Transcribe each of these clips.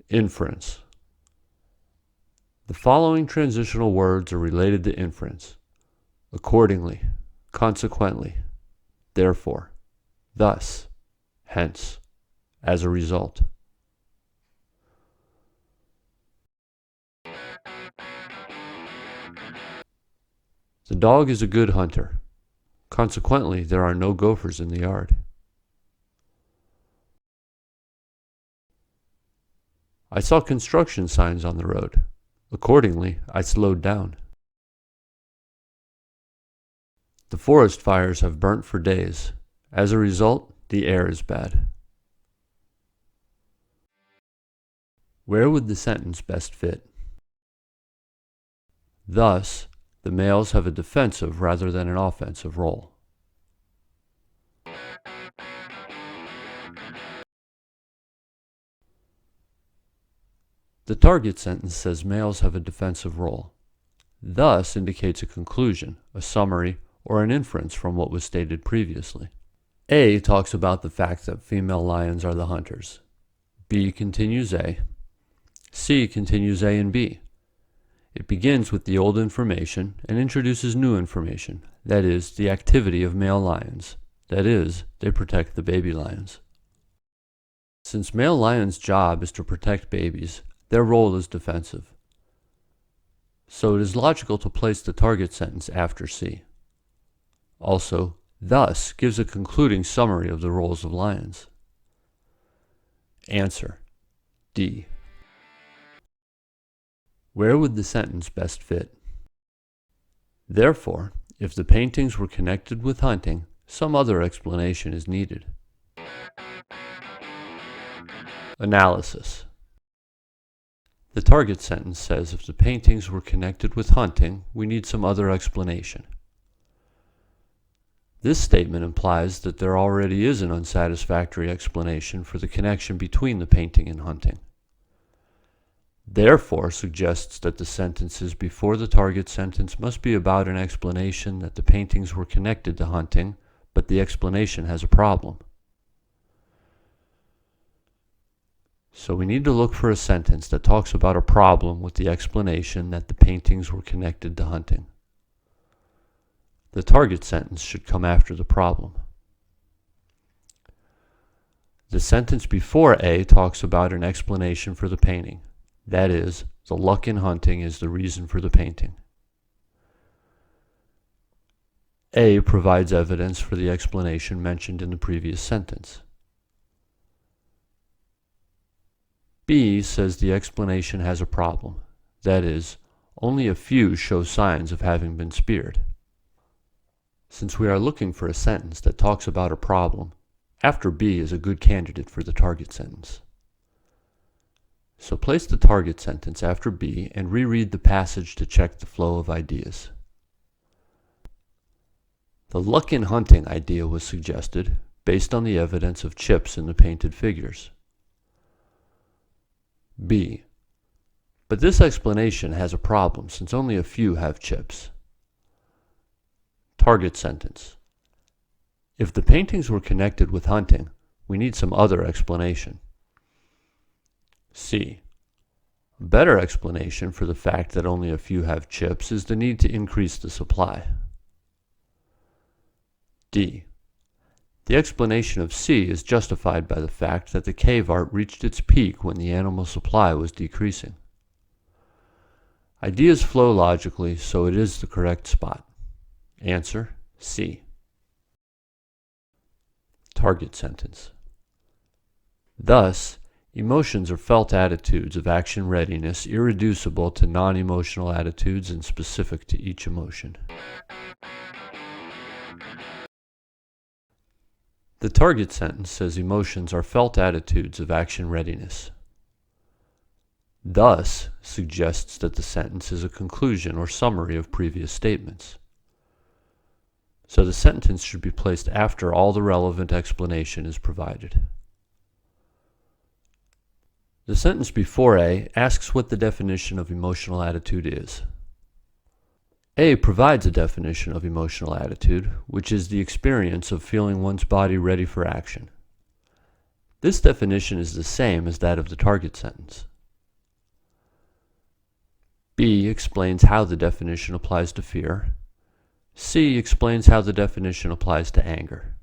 Inference. The following transitional words are related to inference: accordingly, consequently, therefore, thus, hence, as a result. The dog is a good hunter. Consequently, there are no gophers in the yard. I saw construction signs on the road. Accordingly, I slowed down. The forest fires have burnt for days. As a result, the air is bad. Where would the sentence best fit? Thus, the males have a defensive rather than an offensive role. The target sentence says males have a defensive role. Thus indicates a conclusion, a summary, or an inference from what was stated previously. A talks about the fact that female lions are the hunters. B continues A. C continues A and B. It begins with the old information and introduces new information, that is, the activity of male lions. That is, they protect the baby lions. Since male lions' job is to protect babies, their role is defensive. So it is logical to place the target sentence after C. Also, thus gives a concluding summary of the roles of lions. Answer: D. Where would the sentence best fit? Therefore, if the paintings were connected with hunting, some other explanation is needed. Analysis. The target sentence says if the paintings were connected with hunting, we need some other explanation. This statement implies that there already is an unsatisfactory explanation for the connection between the painting and hunting. Therefore, suggests that the sentences before the target sentence must be about an explanation that the paintings were connected to hunting, but the explanation has a problem. So we need to look for a sentence that talks about a problem with the explanation that the paintings were connected to hunting. The target sentence should come after the problem. The sentence before A talks about an explanation for the painting. That is, the luck in hunting is the reason for the painting. A provides evidence for the explanation mentioned in the previous sentence. B says the explanation has a problem. That is, only a few show signs of having been speared. Since we are looking for a sentence that talks about a problem, after B is a good candidate for the target sentence. So place the target sentence after B and reread the passage to check the flow of ideas. The luck in hunting idea was suggested based on the evidence of chips in the painted figures. B. But this explanation has a problem since only a few have chips. Target sentence. If the paintings were connected with hunting, we need some other explanation. C. A better explanation for the fact that only a few have chips is the need to increase the supply. D. The explanation of C is justified by the fact that the cave art reached its peak when the animal supply was decreasing. Ideas flow logically, so it is the correct spot. Answer: C. Target sentence. Thus, emotions are felt attitudes of action readiness irreducible to non-emotional attitudes and specific to each emotion. The target sentence says emotions are felt attitudes of action readiness. Thus suggests that the sentence is a conclusion or summary of previous statements. So the sentence should be placed after all the relevant explanation is provided. The sentence before A asks what the definition of emotional attitude is. A provides a definition of emotional attitude, which is the experience of feeling one's body ready for action. This definition is the same as that of the target sentence. B explains how the definition applies to fear. C explains how the definition applies to anger.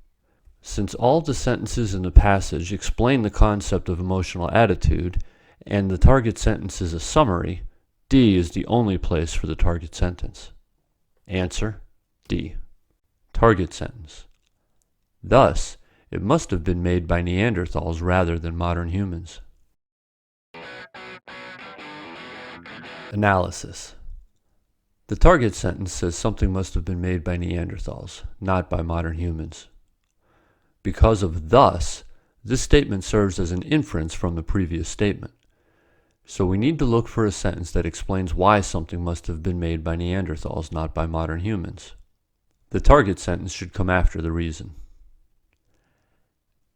Since all the sentences in the passage explain the concept of emotional attitude, and the target sentence is a summary, D is the only place for the target sentence. Answer: D. Target sentence. Thus, it must have been made by Neanderthals rather than modern humans. Analysis. The target sentence says something must have been made by Neanderthals, not by modern humans. Because of thus, this statement serves as an inference from the previous statement. So we need to look for a sentence that explains why something must have been made by Neanderthals, not by modern humans. The target sentence should come after the reason.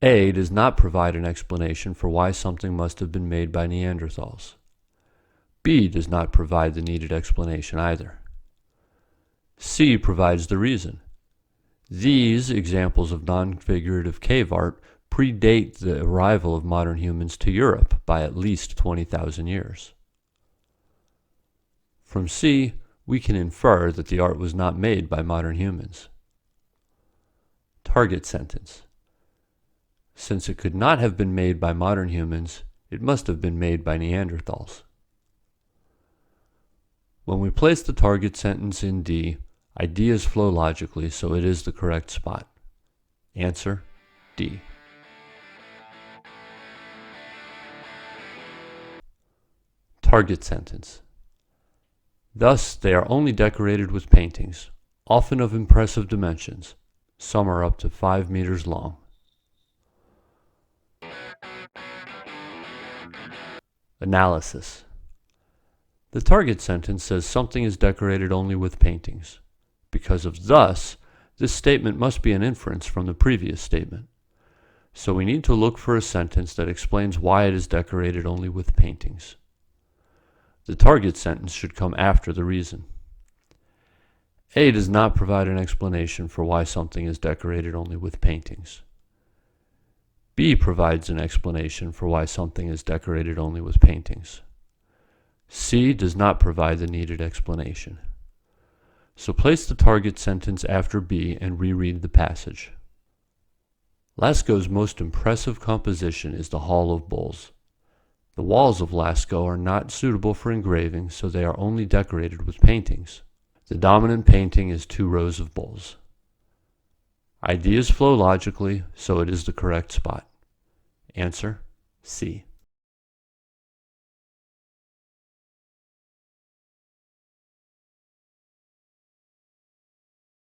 A does not provide an explanation for why something must have been made by Neanderthals. B does not provide the needed explanation either. C provides the reason. These examples of non-figurative cave art predate the arrival of modern humans to Europe by at least 20,000 years. From C, we can infer that the art was not made by modern humans. Target sentence. Since it could not have been made by modern humans, it must have been made by Neanderthals. When we place the target sentence in D, ideas flow logically, so it is the correct spot. Answer: D. Target sentence. Thus, they are only decorated with paintings, often of impressive dimensions. Some are up to 5 meters long. Analysis. The target sentence says something is decorated only with paintings. Because of thus, this statement must be an inference from the previous statement. So we need to look for a sentence that explains why it is decorated only with paintings. The target sentence should come after the reason. A does not provide an explanation for why something is decorated only with paintings. B provides an explanation for why something is decorated only with paintings. C does not provide the needed explanation. So place the target sentence after B and reread the passage. Lascaux's most impressive composition is the Hall of Bulls. The walls of Lascaux are not suitable for engraving, so they are only decorated with paintings. The dominant painting is 2 rows of bulls. Ideas flow logically, so it is the correct spot. Answer: C.